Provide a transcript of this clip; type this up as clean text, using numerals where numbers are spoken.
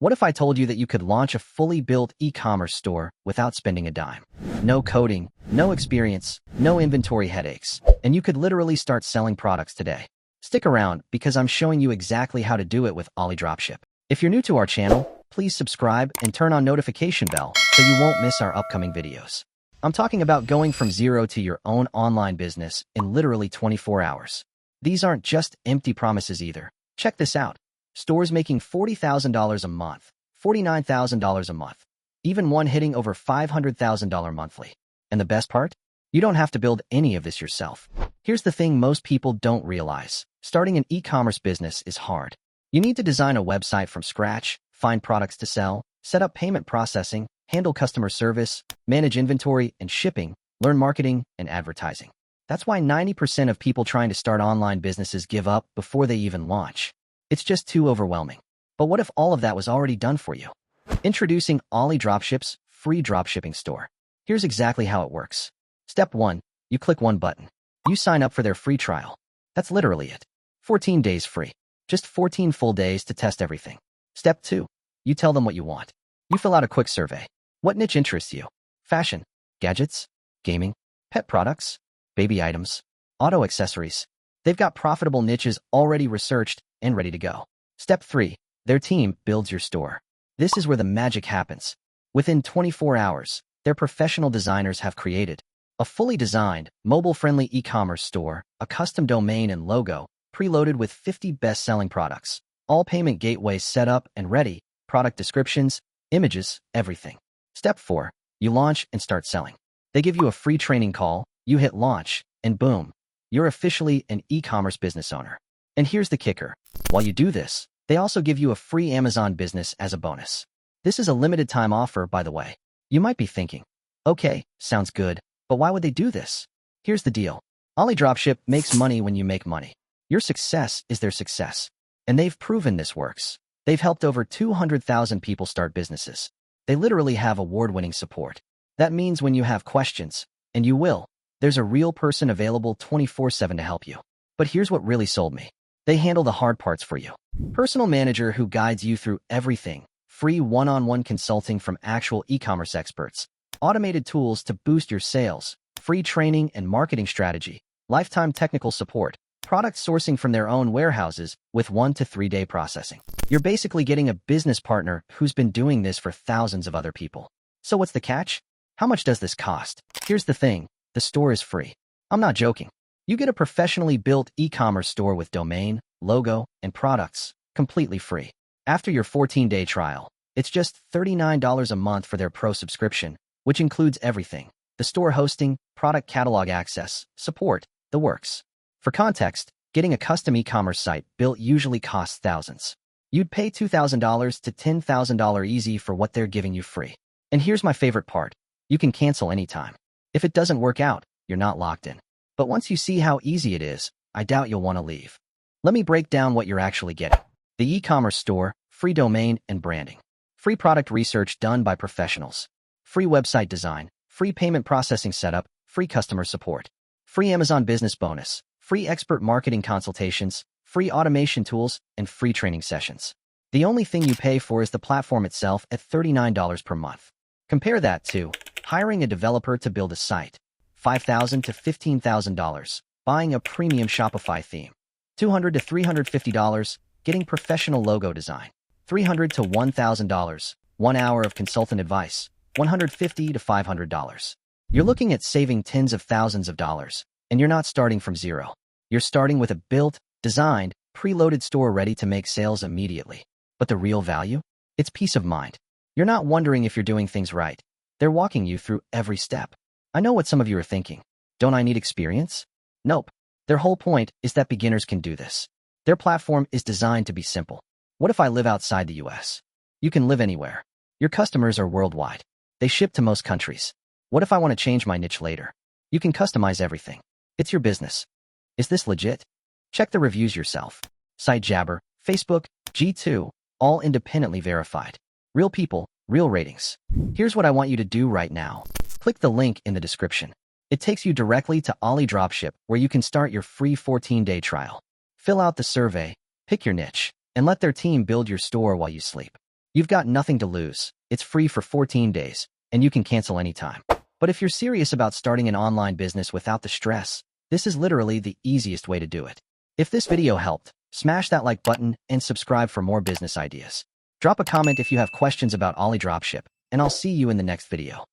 What if I told you that you could launch a fully built e-commerce store without spending a dime? No coding, no experience, no inventory headaches, and you could literally start selling products today. Stick around because I'm showing you exactly how to do it with AliDropship. If you're new to our channel, please subscribe and turn on notification bell so you won't miss our upcoming videos. I'm talking about going from zero to your own online business in literally 24 hours. These aren't just empty promises either. Check this out. Stores making $40,000 a month, $49,000 a month, even one hitting over $500,000 monthly. And the best part? You don't have to build any of this yourself. Here's the thing most people don't realize. Starting an e-commerce business is hard. You need to design a website from scratch, find products to sell, set up payment processing, handle customer service, manage inventory and shipping, learn marketing and advertising. That's why 90% of people trying to start online businesses give up before they even launch. It's just too overwhelming. But what if all of that was already done for you? Introducing AliDropship's free dropshipping store. Here's exactly how it works. Step 1. You click one button. You sign up for their free trial. That's literally it. 14 days free. Just 14 full days to test everything. Step 2. You tell them what you want. You fill out a quick survey. What niche interests you? Fashion, gadgets, gaming, pet products, baby items, auto accessories. They've got profitable niches already researched and ready to go. Step 3. Their team builds your store. This is where the magic happens. Within 24 hours, their professional designers have created a fully designed, mobile-friendly e-commerce store, a custom domain and logo, preloaded with 50 best-selling products, all payment gateways set up and ready, product descriptions, images, everything. Step 4. You launch and start selling. They give you a free training call, you hit launch, and boom, you're officially an e-commerce business owner. And here's the kicker. While you do this, they also give you a free Amazon business as a bonus. This is a limited time offer, by the way. You might be thinking, okay, sounds good, but why would they do this? Here's the deal. AliDropship makes money when you make money. Your success is their success. And they've proven this works. They've helped over 200,000 people start businesses. They literally have award-winning support. That means when you have questions, and you will, there's a real person available 24/7 to help you. But here's what really sold me. They handle the hard parts for you. Personal manager who guides you through everything. Free one-on-one consulting from actual e-commerce experts. Automated tools to boost your sales. Free training and marketing strategy. Lifetime technical support. Product sourcing from their own warehouses with 1 to 3 day processing. You're basically getting a business partner who's been doing this for thousands of other people. So what's the catch? How much does this cost? Here's the thing. The store is free. I'm not joking. You get a professionally built e-commerce store with domain, logo, and products, completely free. After your 14-day trial, it's just $39 a month for their pro subscription, which includes everything. The store hosting, product catalog access, support, the works. For context, getting a custom e-commerce site built usually costs thousands. You'd pay $2,000 to $10,000 easy for what they're giving you free. And here's my favorite part. You can cancel anytime. If it doesn't work out, you're not locked in. But once you see how easy it is, I doubt you'll want to leave. Let me break down what you're actually getting. The e-commerce store, free domain and branding. Free product research done by professionals. Free website design, free payment processing setup, free customer support. Free Amazon business bonus, free expert marketing consultations, free automation tools, and free training sessions. The only thing you pay for is the platform itself at $39 per month. Compare that to hiring a developer to build a site. $5,000 to $15,000, buying a premium Shopify theme. $200 to $350, getting professional logo design. $300 to $1,000, 1 hour of consultant advice. $150 to $500. You're looking at saving tens of thousands of dollars, and you're not starting from zero. You're starting with a built, designed, preloaded store ready to make sales immediately. But the real value? It's peace of mind. You're not wondering if you're doing things right. They're walking you through every step. I know what some of you are thinking. Don't I need experience? Nope. Their whole point is that beginners can do this. Their platform is designed to be simple. What if I live outside the US? You can live anywhere. Your customers are worldwide. They ship to most countries. What if I want to change my niche later? You can customize everything. It's your business. Is this legit? Check the reviews yourself. SiteJabber, Facebook, G2, all independently verified. Real people, real ratings. Here's what I want you to do right now. Click the link in the description. It takes you directly to AliDropship, where you can start your free 14-day trial. Fill out the survey, pick your niche, and let their team build your store while you sleep. You've got nothing to lose. It's free for 14 days, and you can cancel anytime. But if you're serious about starting an online business without the stress, this is literally the easiest way to do it. If this video helped, smash that like button and subscribe for more business ideas. Drop a comment if you have questions about AliDropship, and I'll see you in the next video.